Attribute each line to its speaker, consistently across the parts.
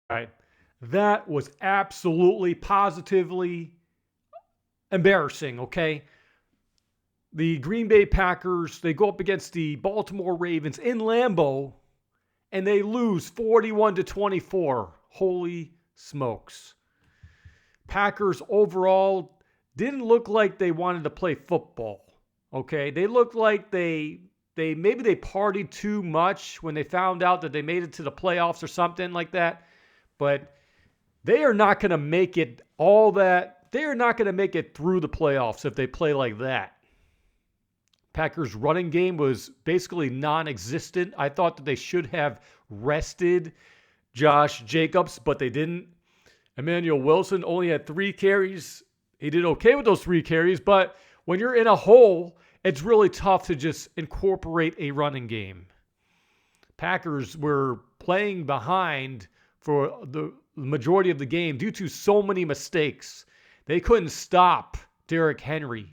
Speaker 1: Right. That was absolutely, positively embarrassing, okay? The Green Bay Packers, they go up against the Baltimore Ravens in Lambeau and they lose 41 to 24. Holy smokes. Packers overall didn't look like they wanted to play football. Okay? They looked like they maybe they partied too much when they found out that they made it to the playoffs or something like that. But they are not going to make it all that. They are not going to make it through the playoffs if they play like that. Packers' running game was basically non existent. I thought that they should have rested Josh Jacobs, but they didn't. Emmanuel Wilson only had 3 carries. He did okay with those 3 carries, but when you're in a hole, it's really tough to just incorporate a running game. Packers were playing behind for the majority of the game due to so many mistakes. They couldn't stop Derrick Henry.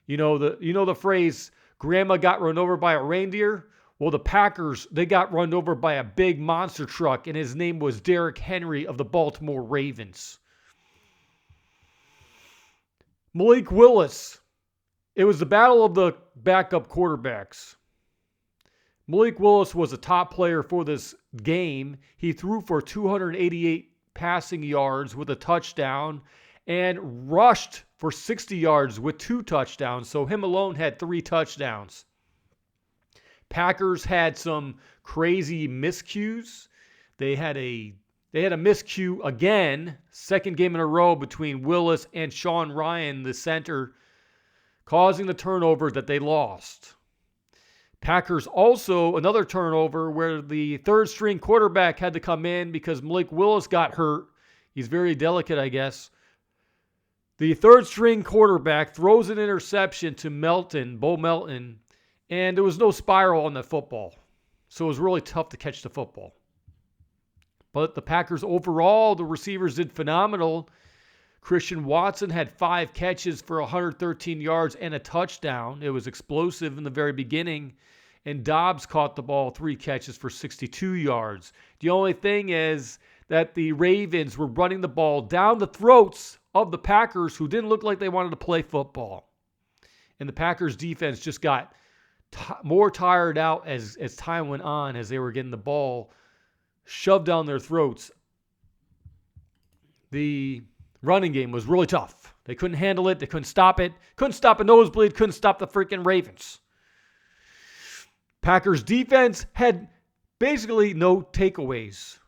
Speaker 1: You know the phrase, grandma got run over by a reindeer? Well, the Packers, they got run over by a big monster truck, and his name was Derrick Henry of the Baltimore Ravens. Malik Willis. It was the battle of the backup quarterbacks. Malik Willis was a top player for this game. He threw for 288 passing yards with a touchdown and rushed for 60 yards with 2 touchdowns. So him alone had 3 touchdowns. Packers had some crazy miscues. They had a miscue again, second game in a row between Willis and Sean Ryan, the center, causing the turnover that they lost. Packers also, another turnover where the third string quarterback had to come in because Malik Willis got hurt. He's very delicate, I guess. The third string quarterback throws an interception to Bo Melton, and there was no spiral on the football. So it was really tough to catch the football. But the Packers overall, the receivers did phenomenal. Christian Watson had 5 catches for 113 yards and a touchdown. It was explosive in the very beginning. And Dobbs caught the ball 3 catches for 62 yards. The only thing is that the Ravens were running the ball down the throats of the Packers, who didn't look like they wanted to play football. And the Packers defense just got more tired out as time went on, as they were getting the ball shoved down their throats. The running game was really tough. They couldn't handle it. They couldn't stop it. Couldn't stop a nosebleed. Couldn't stop the freaking Ravens. Packers defense had basically no takeaways.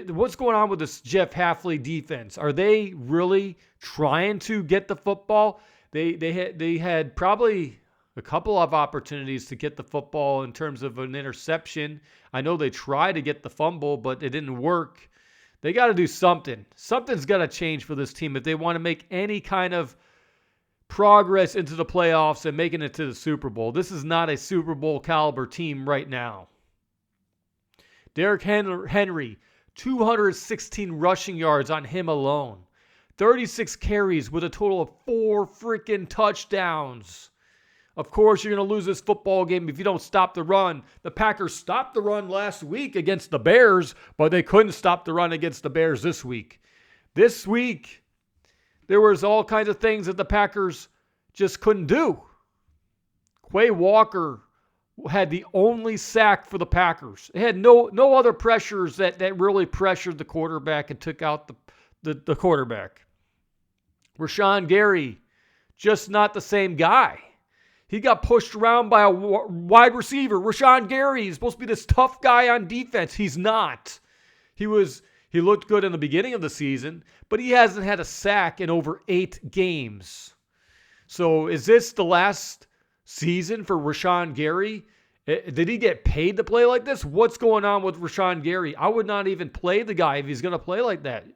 Speaker 1: What's going on with this Jeff Hafley defense? Are they really trying to get the football? They had probably a couple of opportunities to get the football in terms of an interception. I know they tried to get the fumble, but it didn't work. They got to do something. Something's got to change for this team if they want to make any kind of progress into the playoffs and making it to the Super Bowl. This is not a Super Bowl caliber team right now. Derrick Henry, 216 rushing yards on him alone. 36 carries with a total of 4 freaking touchdowns. Of course, you're going to lose this football game if you don't stop the run. The Packers stopped the run last week against the Bears, but they couldn't stop the run against the Bears this week. This week, there was all kinds of things that the Packers just couldn't do. Quay Walker had the only sack for the Packers. They had no other pressures that really pressured the quarterback and took out the quarterback. Rashawn Gary, just not the same guy. He got pushed around by a wide receiver. Rashawn Gary is supposed to be this tough guy on defense. He's not. He looked good in the beginning of the season, but he hasn't had a sack in over 8 games. So is this the last season for Rashawn Gary? Did he get paid to play like this? What's going on with Rashawn Gary? I would not even play the guy if he's going to play like that.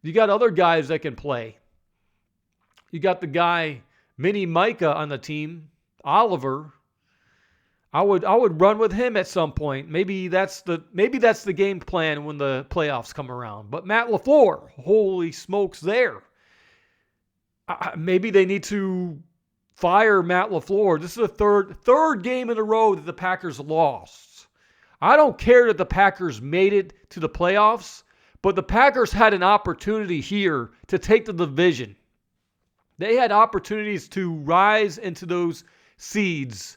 Speaker 1: You got other guys that can play. You got the guy, Mini Micah, on the team, Oliver. I would run with him at some point. Maybe that's the game plan when the playoffs come around. But Matt LaFleur, holy smokes there. Maybe they need to fire Matt LaFleur. This is the third game in a row that the Packers lost. I don't care that the Packers made it to the playoffs, But the Packers had an opportunity here to take the division. They had opportunities to rise into those seeds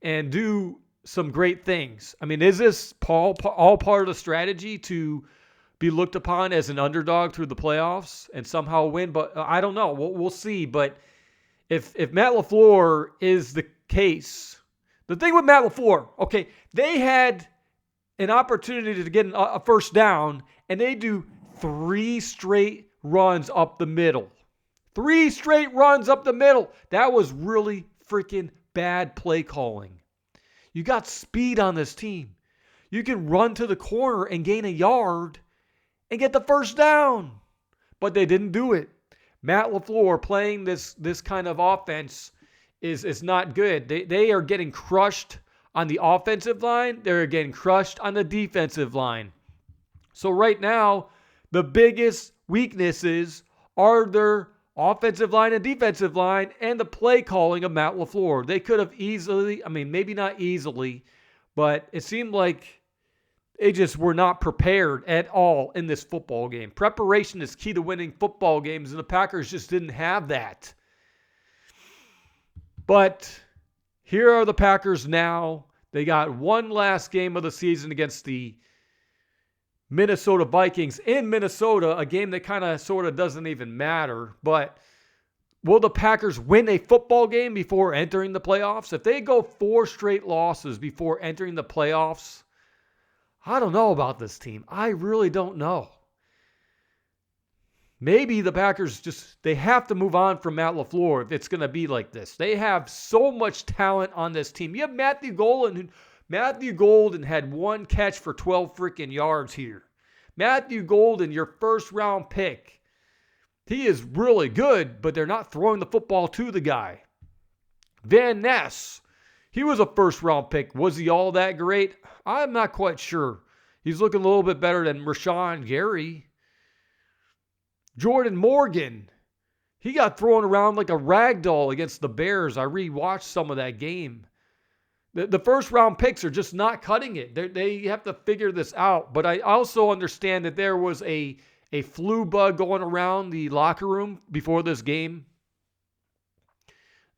Speaker 1: and do some great things. I mean, is this all part of the strategy to be looked upon as an underdog through the playoffs and somehow win? But I don't know. We'll see. But if Matt LaFleur is the case, the thing with Matt LaFleur, okay, they had an opportunity to get a first down, and they do 3 straight runs up the middle. 3 straight runs up the middle. That was really freaking bad play calling. You got speed on this team. You can run to the corner and gain a yard and get the first down. But they didn't do it. Matt LaFleur playing this kind of offense is not good. They are getting crushed on the offensive line. They're getting crushed on the defensive line. So right now, the biggest weaknesses are their offensive line and defensive line and the play calling of Matt LaFleur. They could have easily, maybe not easily, but it seemed like they just were not prepared at all in this football game. Preparation is key to winning football games, and the Packers just didn't have that. But here are the Packers now. They got one last game of the season against the Minnesota Vikings in Minnesota, a game that kind of sort of doesn't even matter. But will the Packers win a football game before entering the playoffs? If they go 4 straight losses before entering the playoffs, I don't know about this team. I really don't know. Maybe the Packers they have to move on from Matt LaFleur if it's going to be like this. They have so much talent on this team. You have Matthew Golden. Matthew Golden had 1 catch for 12 freaking yards here. Matthew Golden, your first round pick. He is really good, but they're not throwing the football to the guy. Van Ness, he was a first round pick. Was he all that great? I'm not quite sure. He's looking a little bit better than Rashawn Gary. Jordan Morgan, he got thrown around like a rag doll against the Bears. I rewatched some of that game. The first round picks are just not cutting it. They have to figure this out. But I also understand that there was a flu bug going around the locker room before this game.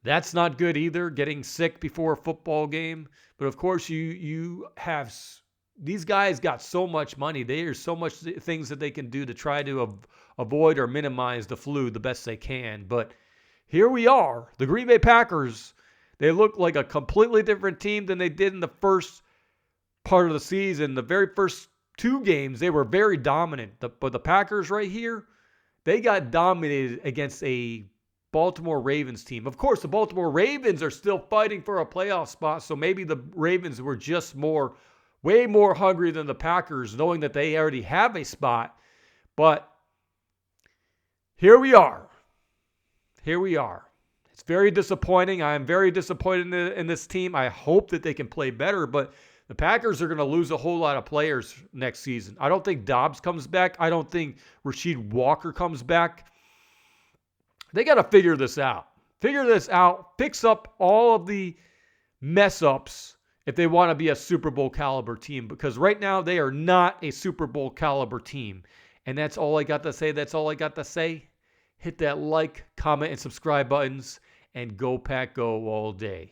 Speaker 1: That's not good either, getting sick before a football game. But of course, you have these guys got so much money. There's so much things that they can do to try to avoid or minimize the flu the best they can. But here we are, the Green Bay Packers. They look like a completely different team than they did in the first part of the season. The very first 2 games, they were very dominant. But the Packers right here, they got dominated against a Baltimore Ravens team. Of course, the Baltimore Ravens are still fighting for a playoff spot, so maybe the Ravens were just way more hungry than the Packers, knowing that they already have a spot. But here we are. Here we are. It's very disappointing. I am very disappointed in this team. I hope that they can play better, but the Packers are going to lose a whole lot of players next season. I don't think Dobbs comes back. I don't think Rasheed Walker comes back. They got to figure this out. Fix up all of the mess ups if they want to be a Super Bowl caliber team, because right now they are not a Super Bowl caliber team. And that's all I got to say. Hit that like, comment, and subscribe buttons, and go Pack Go all day.